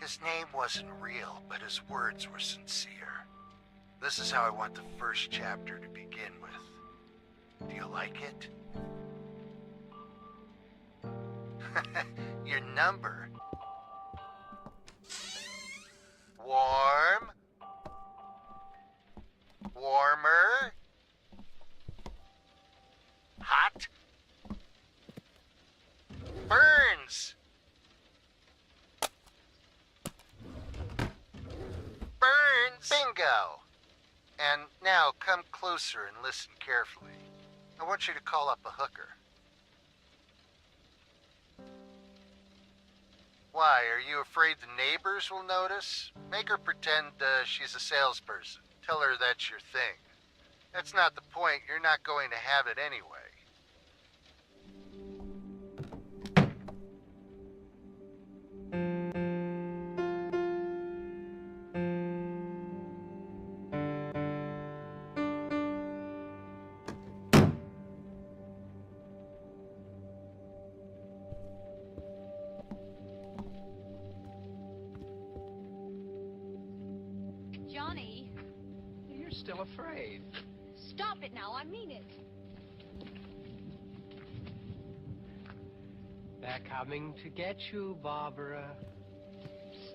His name wasn't real, but his words were sincere. This is how I want the first chapter to begin with. Do you like it? Your number. Warm. Warmer. Hot. Burns. Burns. Bingo. And now come closer and listen carefully. I want you to call up a hooker. Why, are you afraid the neighbors will notice? Make her pretend she's a salesperson. Tell her that's your thing. That's not the point. You're not going to have it anyway. Johnny. You're still afraid. Stop it now, I mean it. They're coming to get you, Barbara.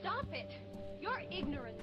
Stop it. You're ignorant.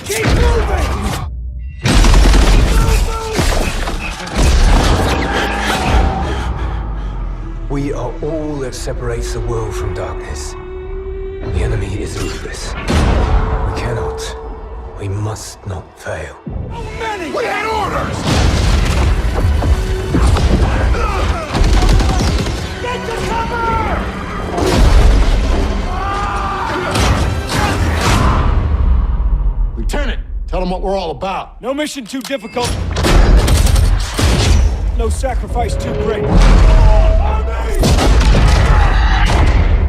Keep moving! We are all that separates the world from darkness. The enemy is ruthless. We cannot, we must not fail. We had orders! Get to cover! Lieutenant, tell them what we're all about. No mission too difficult. No sacrifice too great.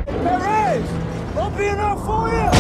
Perez! Won't be enough for you!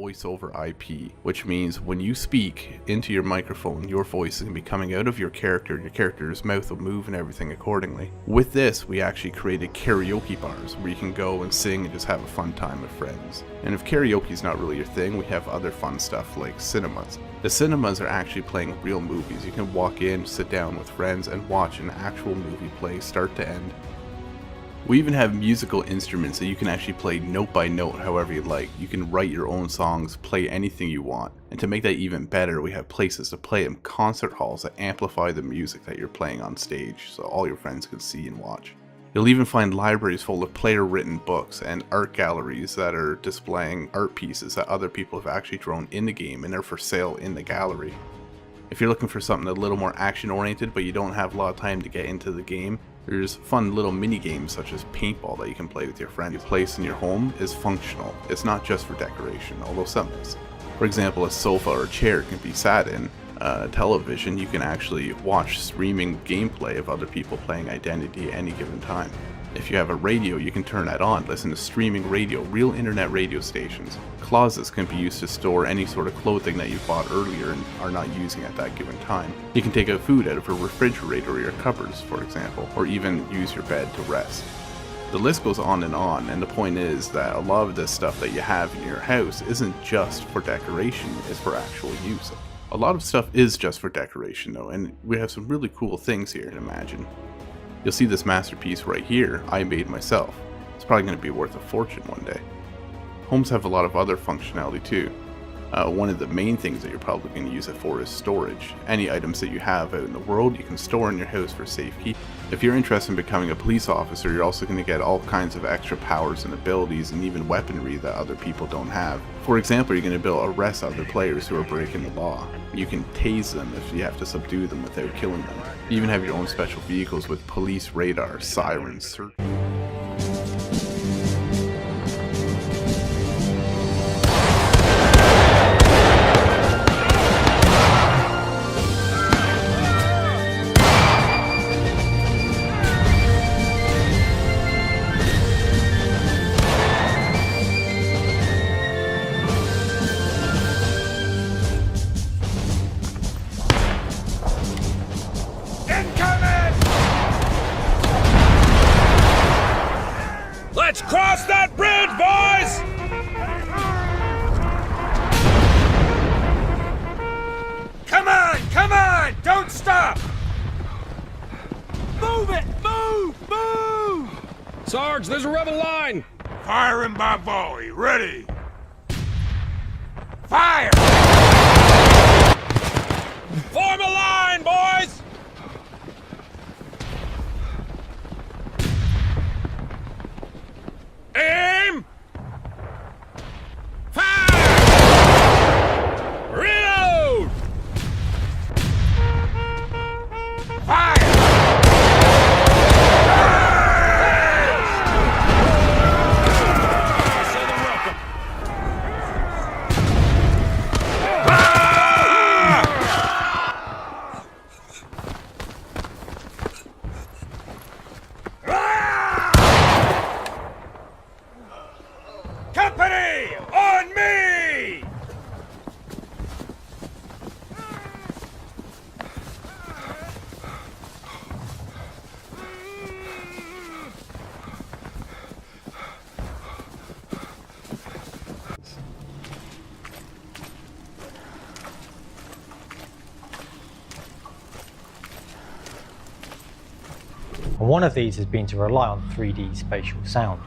voice over IP, which means when you speak into your microphone, your voice is going to be coming out of your character's mouth will move and everything accordingly. With this, we actually created karaoke bars where you can go and sing and just have a fun time with friends. And if karaoke is not really your thing, we have other fun stuff like cinemas. The cinemas are actually playing real movies. You can walk in, sit down with friends, and watch an actual movie play start to end. We even have musical instruments that you can actually play note by note however you like. You can write your own songs, play anything you want. And to make that even better, we have places to play them, concert halls that amplify the music that you're playing on stage so all your friends can see and watch. You'll even find libraries full of player-written books and art galleries that are displaying art pieces that other people have actually drawn in the game and they're for sale in the gallery. If you're looking for something a little more action-oriented but you don't have a lot of time to get into the game, there's fun little mini games such as paintball that you can play with your friends. Your place in your home is functional. It's not just for decoration, although some is. For example, a sofa or a chair can be sat in. Television, you can actually watch streaming gameplay of other people playing Identity at any given time. If you have a radio, you can turn that on, listen to streaming radio, real internet radio stations. Closets can be used to store any sort of clothing that you bought earlier and are not using at that given time. You can take out food out of a refrigerator or your cupboards, for example, or even use your bed to rest. The list goes on, and the point is that a lot of this stuff that you have in your house isn't just for decoration, it's for actual use. A lot of stuff is just for decoration though, and we have some really cool things here to imagine. You'll see this masterpiece right here, I made myself. It's probably going to be worth a fortune one day. Homes have a lot of other functionality too. One of the main things that you're probably going to use it for is storage. Any items that you have out in the world you can store in your house for safekeeping. If you're interested in becoming a police officer, you're also going to get all kinds of extra powers and abilities and even weaponry that other people don't have. For example, you're going to be able to arrest other players who are breaking the law. You can tase them if you have to subdue them without killing them. You even have your own special vehicles with police radar, sirens, Let's cross that bridge, boys! Come on! Don't stop! Move it! Move! Sarge, there's a rebel line! Firing by volley. Ready! Fire! Form a line, boys! Aim! Fire! Reload! Fire! Company! On me! And one of these has been to rely on 3D spatial sound.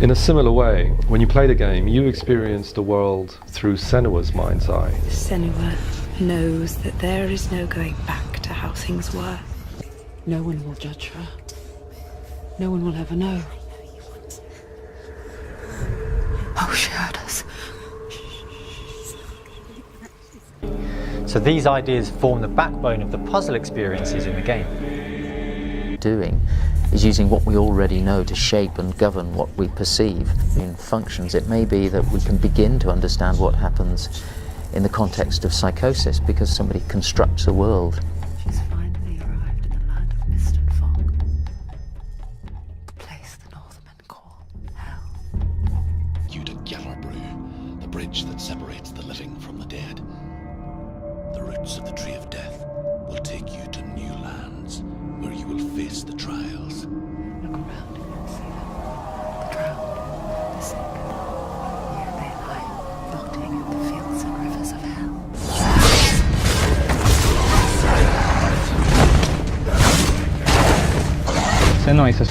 In a similar way, when you play the game, you experience the world through Senua's mind's eye. Senua knows that there is no going back to how things were. No one will judge her. No one will ever know. Oh, she heard us. So these ideas form the backbone of the puzzle experiences in the game. Doing is using what we already know to shape and govern what we perceive in functions. It may be that we can begin to understand what happens in the context of psychosis because somebody constructs a world. She's finally arrived in the land of mist and fog. bridge that separates the living from the dead. The roots of the Tree of Death will take you to new lands where you will face the trials. Look around and see them. The drowned, the sick. Here they lie, rotting in the fields and rivers of hell. So nice as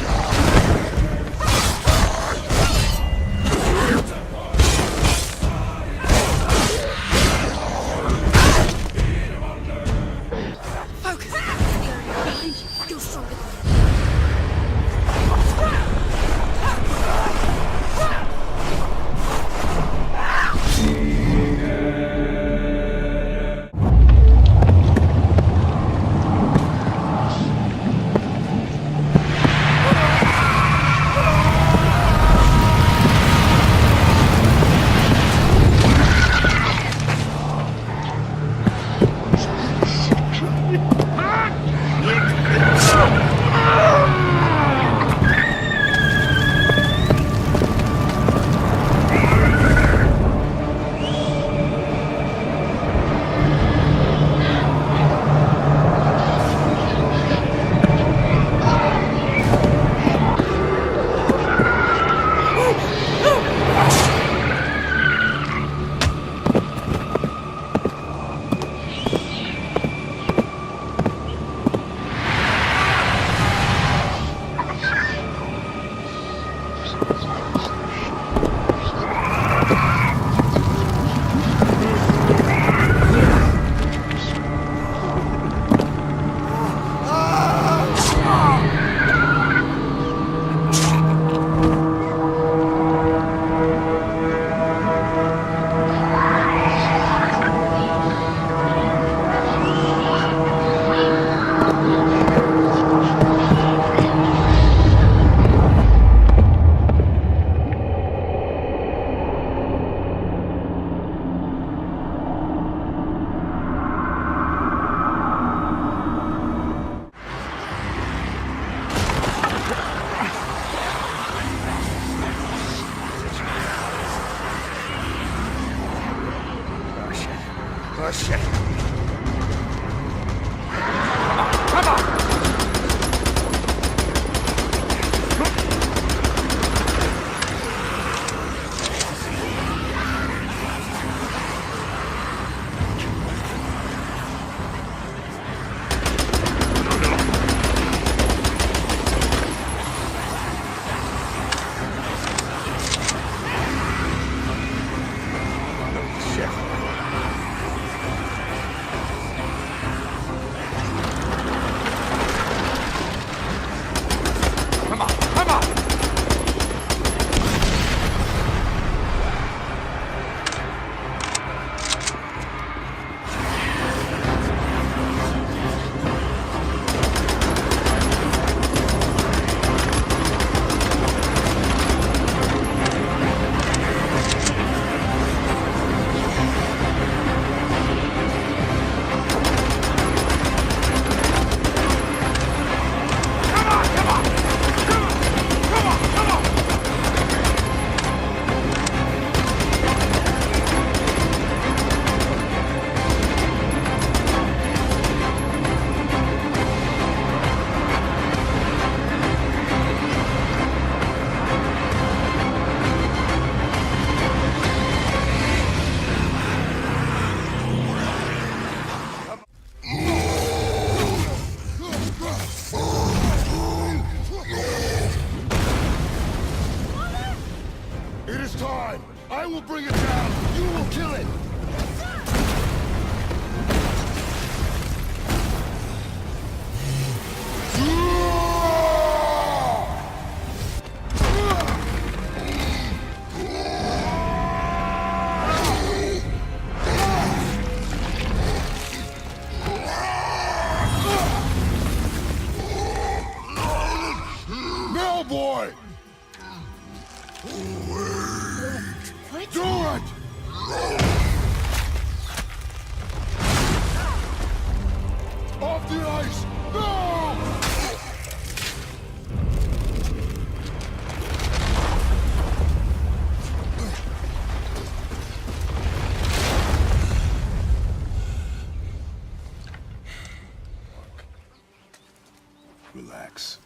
Relax.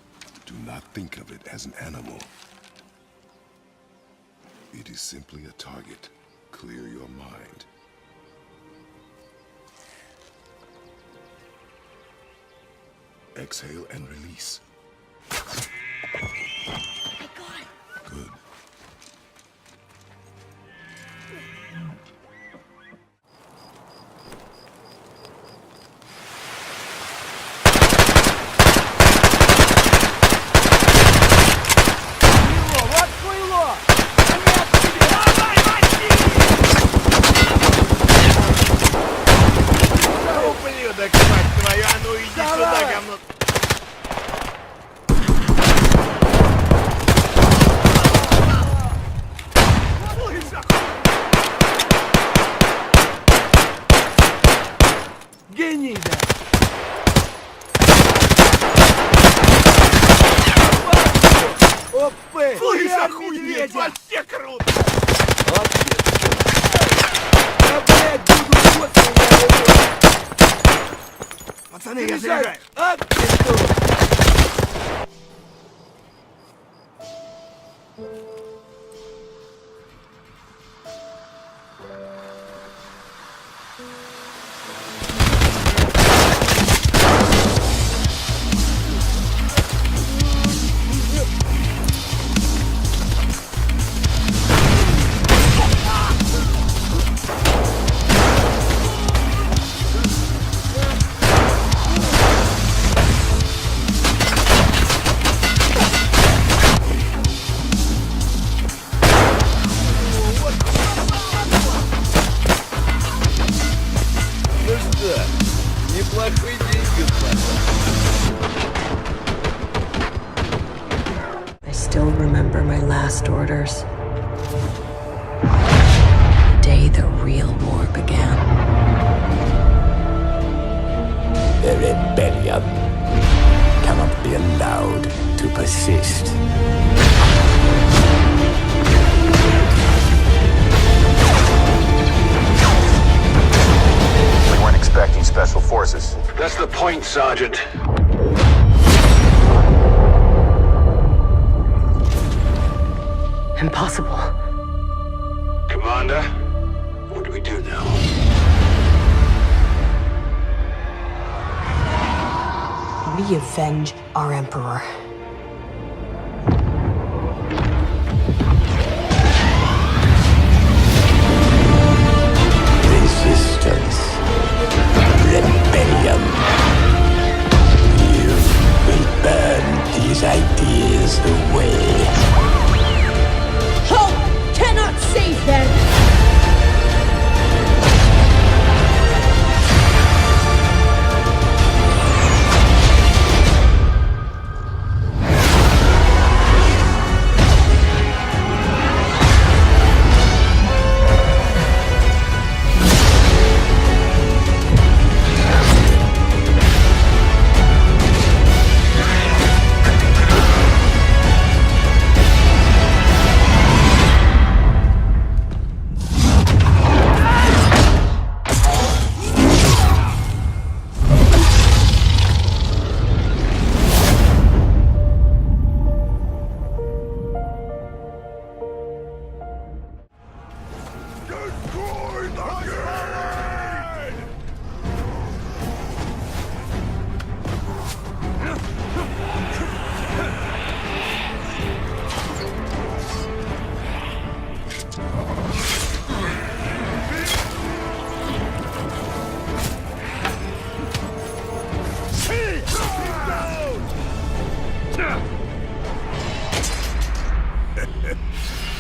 Do not think of it as an animal. It is simply a target. Clear your mind. Exhale and release. I got it. Good. Пацаны, я заряжаю. I still remember my last orders. The day the real war began. The rebellion cannot be allowed to persist. We weren't expecting special forces. That's the point, Sergeant. Impossible. Commander, what do we do now? We avenge our Emperor. Resistance. Rebellion. You will burn these ideas away. Hope cannot save them!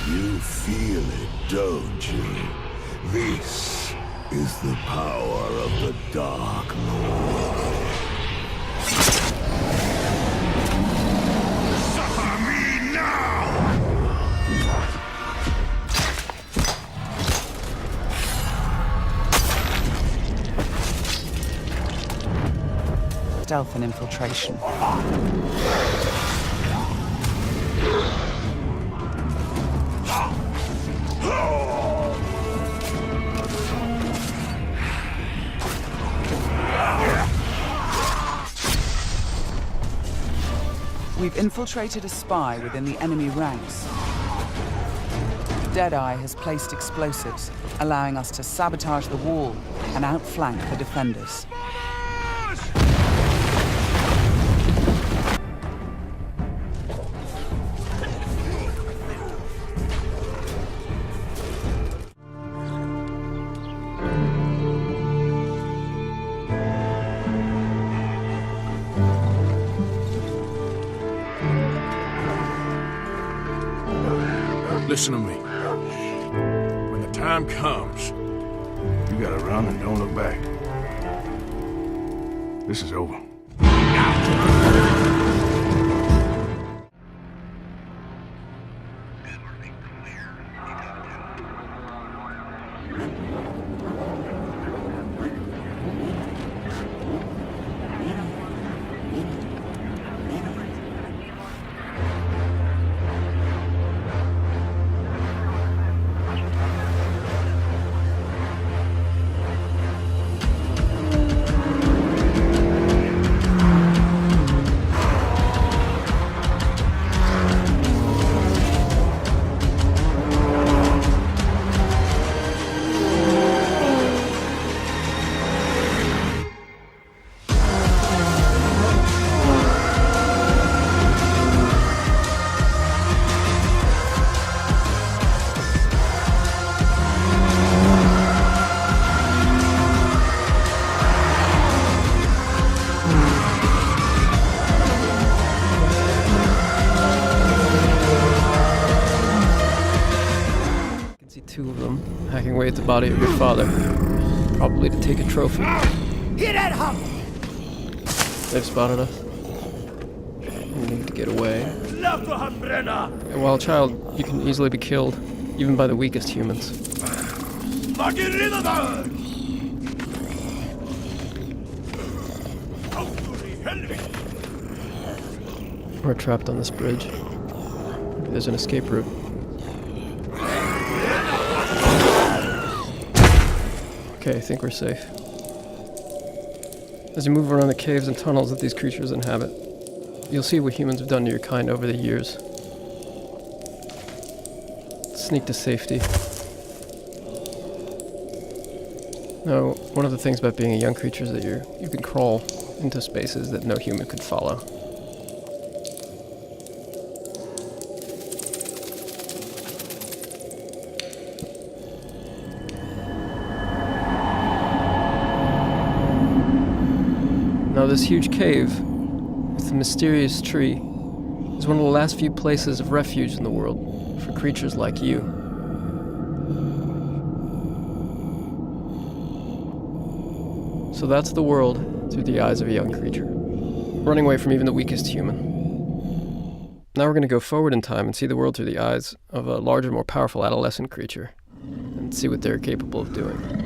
You feel it, don't you? This is the power of the Dark Lord. Suffer me now! Stealth and infiltration. We've infiltrated a spy within the enemy ranks. Deadeye has placed explosives, allowing us to sabotage the wall and outflank the defenders. Listen to me. When the time comes, you gotta run and don't look back. This is over. Two of them hacking away at the body of your father, probably to take a trophy. Get at him! They've spotted us. We need to get away. And while a child, you can easily be killed, even by the weakest humans. We're trapped on this bridge. Maybe there's an escape route. Okay, I think we're safe. As you move around the caves and tunnels that these creatures inhabit, you'll see what humans have done to your kind over the years. Sneak to safety. Now, one of the things about being a young creature is that you can crawl into spaces that no human could follow. Now this huge cave, with the mysterious tree, is one of the last few places of refuge in the world for creatures like you. So that's the world through the eyes of a young creature, running away from even the weakest human. Now we're going to go forward in time and see the world through the eyes of a larger, more powerful adolescent creature, and see what they're capable of doing.